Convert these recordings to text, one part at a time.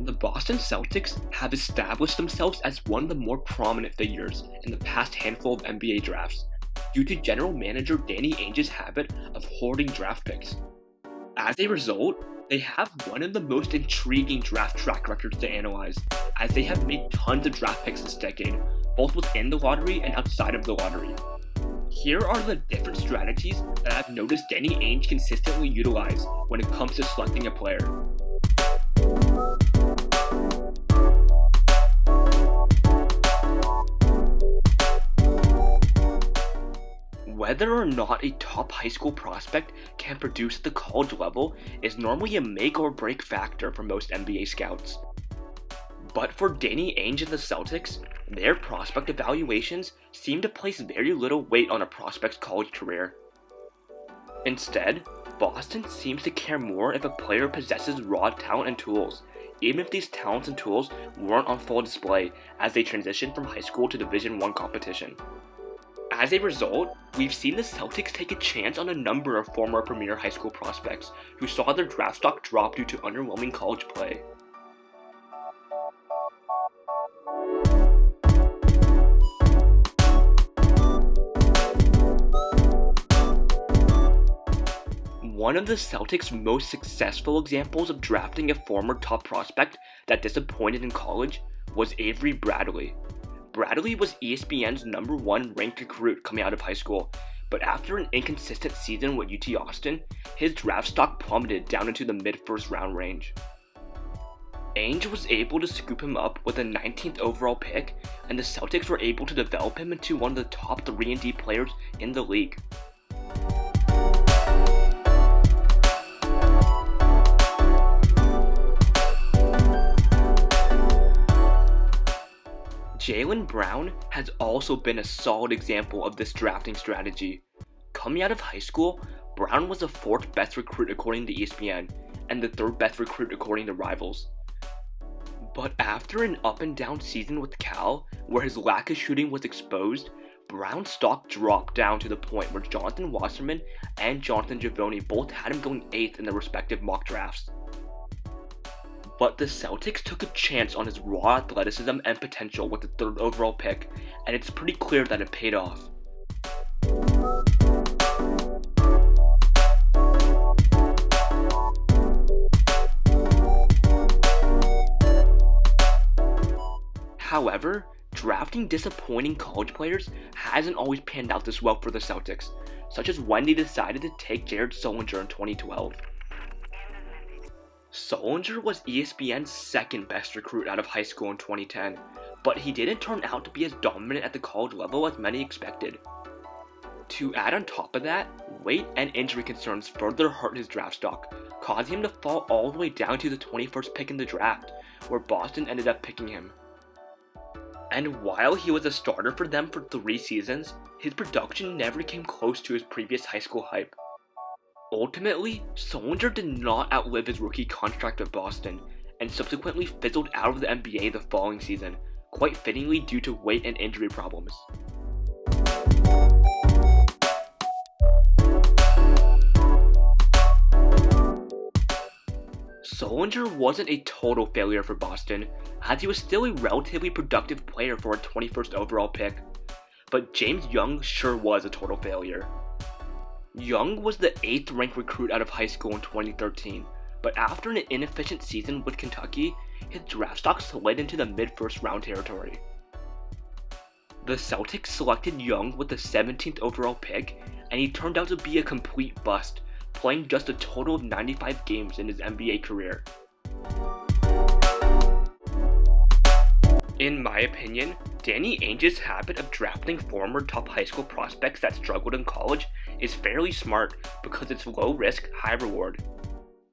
The Boston Celtics have established themselves as one of the more prominent figures in the past handful of NBA drafts due to general manager Danny Ainge's habit of hoarding draft picks. As a result, they have one of the most intriguing draft track records to analyze, as they have made tons of draft picks this decade, both within the lottery and outside of the lottery. Here are the different strategies that I've noticed Danny Ainge consistently utilize when it comes to selecting a player. Whether or not a top high school prospect can produce at the college level is normally a make or break factor for most NBA scouts. But for Danny Ainge and the Celtics, their prospect evaluations seem to place very little weight on a prospect's college career. Instead, Boston seems to care more if a player possesses raw talent and tools, even if these talents and tools weren't on full display as they transition from high school to Division I competition. As a result, we've seen the Celtics take a chance on a number of former premier high school prospects who saw their draft stock drop due to underwhelming college play. One of the Celtics' most successful examples of drafting a former top prospect that disappointed in college was Avery Bradley. Bradley was ESPN's #1 ranked recruit coming out of high school, but after an inconsistent season with UT Austin, his draft stock plummeted down into the mid-first round range. Ainge was able to scoop him up with a 19th overall pick, and the Celtics were able to develop him into one of the top 3-and-D players in the league. Jaylen Brown has also been a solid example of this drafting strategy. Coming out of high school, Brown was the 4th best recruit according to ESPN, and the 3rd best recruit according to Rivals. But after an up and down season with Cal, where his lack of shooting was exposed, Brown's stock dropped down to the point where Jonathan Wasserman and Jonathan Givony both had him going 8th in their respective mock drafts. But the Celtics took a chance on his raw athleticism and potential with the 3rd overall pick, and it's pretty clear that it paid off. However, drafting disappointing college players hasn't always panned out this well for the Celtics, such as when they decided to take Sullinger in 2012. Sullinger was ESPN's 2nd best recruit out of high school in 2010, but he didn't turn out to be as dominant at the college level as many expected. To add on top of that, weight and injury concerns further hurt his draft stock, causing him to fall all the way down to the 21st pick in the draft, where Boston ended up picking him. And while he was a starter for them for 3 seasons, his production never came close to his previous high school hype. Ultimately, Sullinger did not outlive his rookie contract with Boston, and subsequently fizzled out of the NBA the following season, quite fittingly due to weight and injury problems. Sullinger wasn't a total failure for Boston, as he was still a relatively productive player for a 21st overall pick, but James Young sure was a total failure. Young was the 8th ranked recruit out of high school in 2013, but after an inefficient season with Kentucky, his draft stock slid into the mid-first round territory. The Celtics selected Young with the 17th overall pick, and he turned out to be a complete bust, playing just a total of 95 games in his NBA career. In my opinion, Danny Ainge's habit of drafting former top high school prospects that struggled in college is fairly smart because it's low risk, high reward.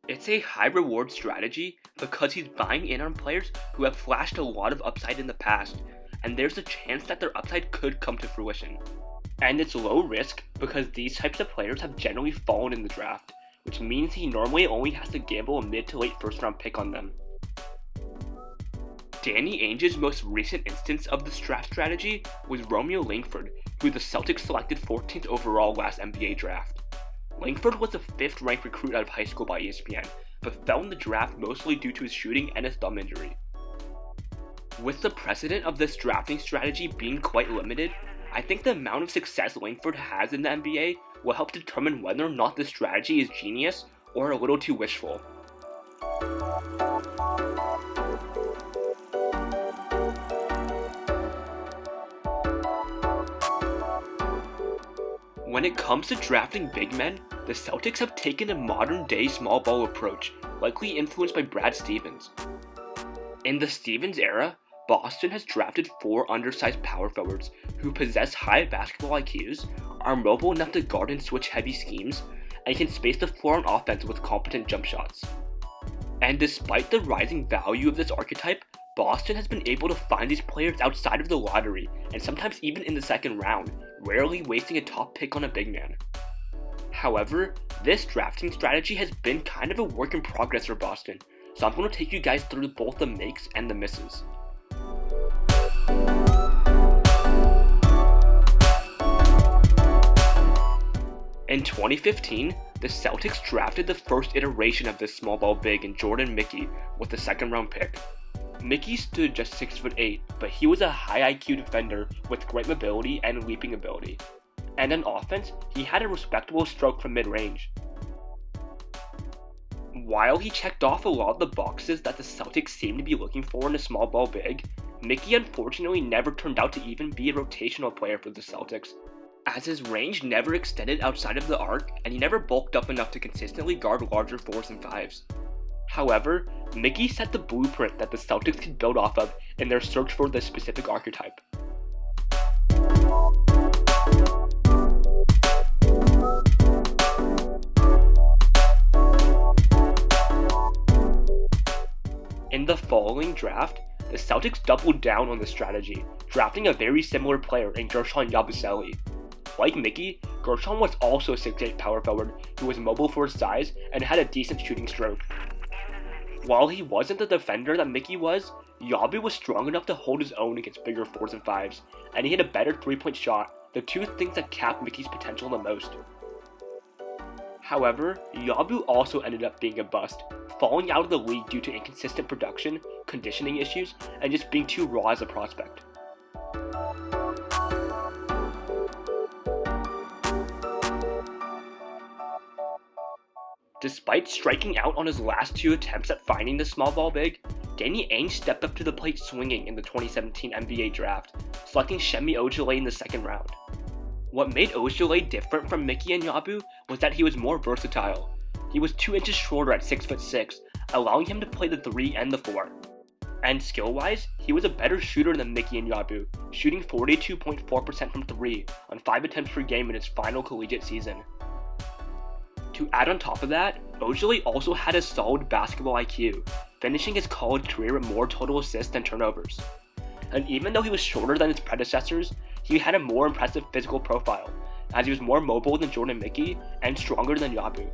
It's a high reward strategy because he's buying in on players who have flashed a lot of upside in the past, and there's a chance that their upside could come to fruition. And it's low risk because these types of players have generally fallen in the draft, which means he normally only has to gamble a mid to late first round pick on them. Danny Ainge's most recent instance of this draft strategy was ROMEO LANGFORD, who the Celtics selected 14th overall last NBA draft. Langford was the 5th ranked recruit out of high school by ESPN, but fell in the draft mostly due to his shooting and his thumb injury. With the precedent of this drafting strategy being quite limited, I think the amount of success Langford has in the NBA will help determine whether or not this strategy is genius or a little too wishful. When it comes to drafting big men, the Celtics have taken a modern-day small ball approach, likely influenced by Brad Stevens. In the Stevens era, Boston has drafted 4 undersized power forwards who possess high basketball IQs, are mobile enough to guard and switch heavy schemes, and can space the floor on offense with competent jump shots. And despite the rising value of this archetype, Boston has been able to find these players outside of the lottery, and sometimes even in the second round, rarely wasting a top pick on a big man. However, this drafting strategy has been kind of a work in progress for Boston, so I'm going to take you guys through both the makes and the misses. In 2015, the Celtics drafted the first iteration of this small ball big in Jordan Mickey with the 2nd round pick. Mickey stood just 6'8", but he was a high IQ defender with great mobility and leaping ability. And on offense, he had a respectable stroke from mid-range. While he checked off a lot of the boxes that the Celtics seemed to be looking for in a small ball big, Mickey unfortunately never turned out to even be a rotational player for the Celtics, as his range never extended outside of the arc and he never bulked up enough to consistently guard larger 4s and 5s. However, Mickey set the blueprint that the Celtics could build off of in their search for this specific archetype. In the following draft, the Celtics doubled down on the strategy, drafting a very similar player in Guerschon Yabusele. Like Mickey, Guerschon was also a 6'8" power forward who was mobile for his size and had a decent shooting stroke. While he wasn't the defender that Mickey was, Yabu was strong enough to hold his own against bigger 4s and 5s, and he had a better 3-point shot, the two things that capped Mickey's potential the most. However, Yabu also ended up being a bust, falling out of the league due to inconsistent production, conditioning issues, and just being too raw as a prospect. Despite striking out on his last 2 attempts at finding the small ball big, Danny Ainge stepped up to the plate swinging in the 2017 NBA draft, selecting Semi OJELEYE in the 2nd round. What made OJELEYE different from Mickey and Yabu was that he was more versatile. He was 2 inches shorter at 6'6", allowing him to play the 3 and the 4. And skill-wise, he was a better shooter than Mickey and Yabu, shooting 42.4% from 3 on 5 attempts per game in his final collegiate season. To add on top of that, OJELEYE also had a solid basketball IQ, finishing his college career with more total assists than turnovers. And even though he was shorter than his predecessors, he had a more impressive physical profile, as he was more mobile than Jordan Mickey and stronger than Yabu.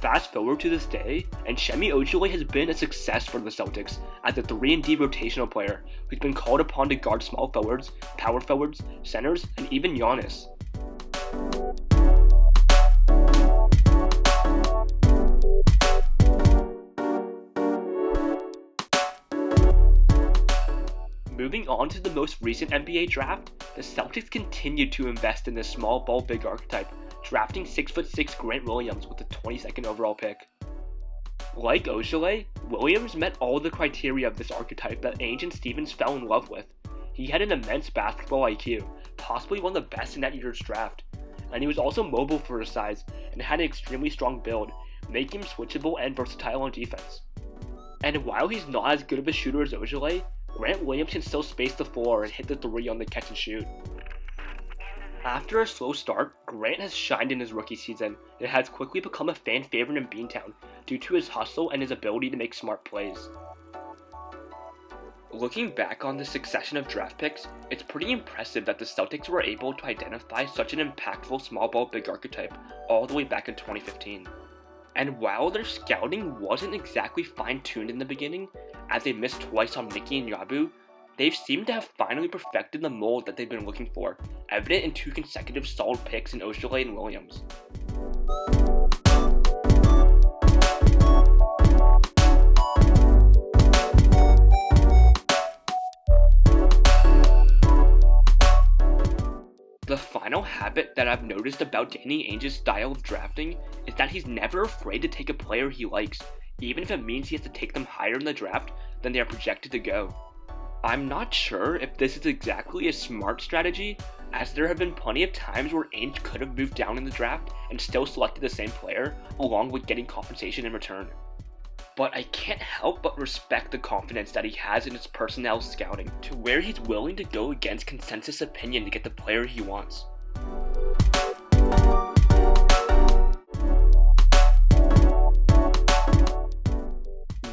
Fast forward to this day, and Semi OJELEYE has been a success for the Celtics as a 3-and-D rotational player who's been called upon to guard small forwards, power forwards, centers, and even Giannis. Moving on to the most recent NBA draft, the Celtics continued to invest in this small ball big archetype, drafting 6'6" Grant Williams with the 22nd overall pick. Like OJELEYE, Williams met all the criteria of this archetype that Ainge and Stevens fell in love with. He had an immense basketball IQ, possibly one of the best in that year's draft, and he was also mobile for his size and had an extremely strong build, making him switchable and versatile on defense. And while he's not as good of a shooter as OJELEYE, Grant Williams can still space the floor and hit the 3 on the catch and shoot. After a slow start, Grant has shined in his rookie season and has quickly become a fan favorite in Beantown due to his hustle and his ability to make smart plays. Looking back on the succession of draft picks, it's pretty impressive that the Celtics were able to identify such an impactful small ball big archetype all the way back in 2015. And while their scouting wasn't exactly fine-tuned in the beginning, as they missed twice on Mickey and Yabu, they've seemed to have finally perfected the mold that they've been looking for, evident in 2 consecutive solid picks in OJELEYE and Williams. The final habit that I've noticed about Danny Ainge's style of drafting is that he's never afraid to take a player he likes, even if it means he has to take them higher in the draft than they are projected to go. I'm not sure if this is exactly a smart strategy, as there have been plenty of times where Ainge could have moved down in the draft and still selected the same player, along with getting compensation in return. But I can't help but respect the confidence that he has in his personnel scouting, to where he's willing to go against consensus opinion to get the player he wants.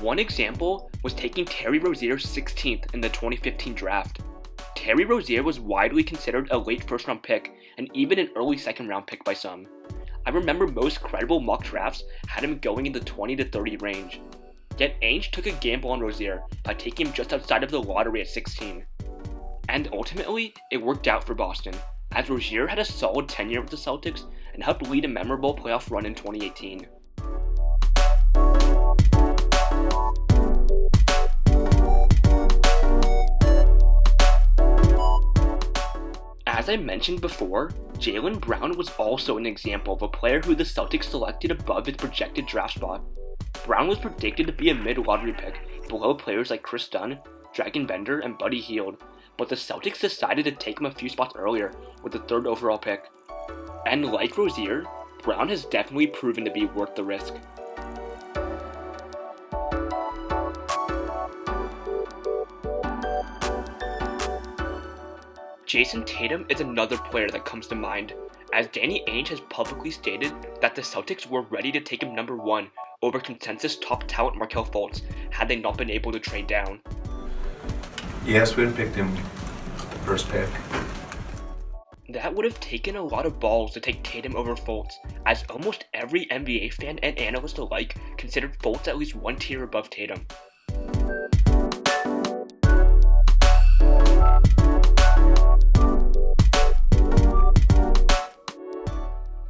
One example was taking Terry Rozier 16th in the 2015 draft. Terry Rozier was widely considered a late first round pick and even an early second round pick by some. I remember most credible mock drafts had him going in the 20 to 30 range. Yet Ainge took a gamble on Rozier by taking him just outside of the lottery at 16. And ultimately, it worked out for Boston, as Rozier had a solid tenure with the Celtics and helped lead a memorable playoff run in 2018. As I mentioned before, Jaylen Brown was also an example of a player who the Celtics selected above his projected draft spot. Brown was predicted to be a mid-lottery pick, below players like Chris Dunn, Dragon Bender, and Buddy Hield, but the Celtics decided to take him a few spots earlier with the 3rd overall pick. And like Rozier, Brown has definitely proven to be worth the risk. Jayson Tatum is another player that comes to mind, as Danny Ainge has publicly stated that the Celtics were ready to take him number 1 over consensus top talent Markelle Fultz had they not been able to trade down. Yes, we picked him the first pick. That would have taken a lot of balls to take Tatum over Fultz, as almost every NBA fan and analyst alike considered Fultz at least one tier above Tatum.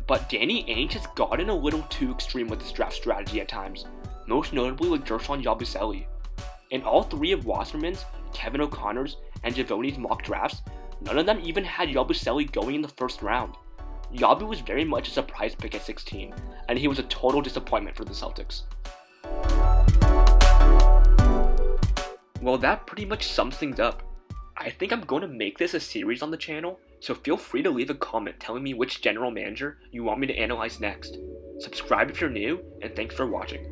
But Danny Ainge has gotten a little too extreme with his draft strategy at times, most notably with Guerschon Yabusele. In all 3 of Wasserman's, Kevin O'Connor's, and Javoni's mock drafts, none of them even had Yabusele going in the 1st round. Yabu was very much a surprise pick at 16, and he was a total disappointment for the Celtics. Well, that pretty much sums things up. I think I'm going to make this a series on the channel, so feel free to leave a comment telling me which general manager you want me to analyze next. Subscribe if you're new, and thanks for watching.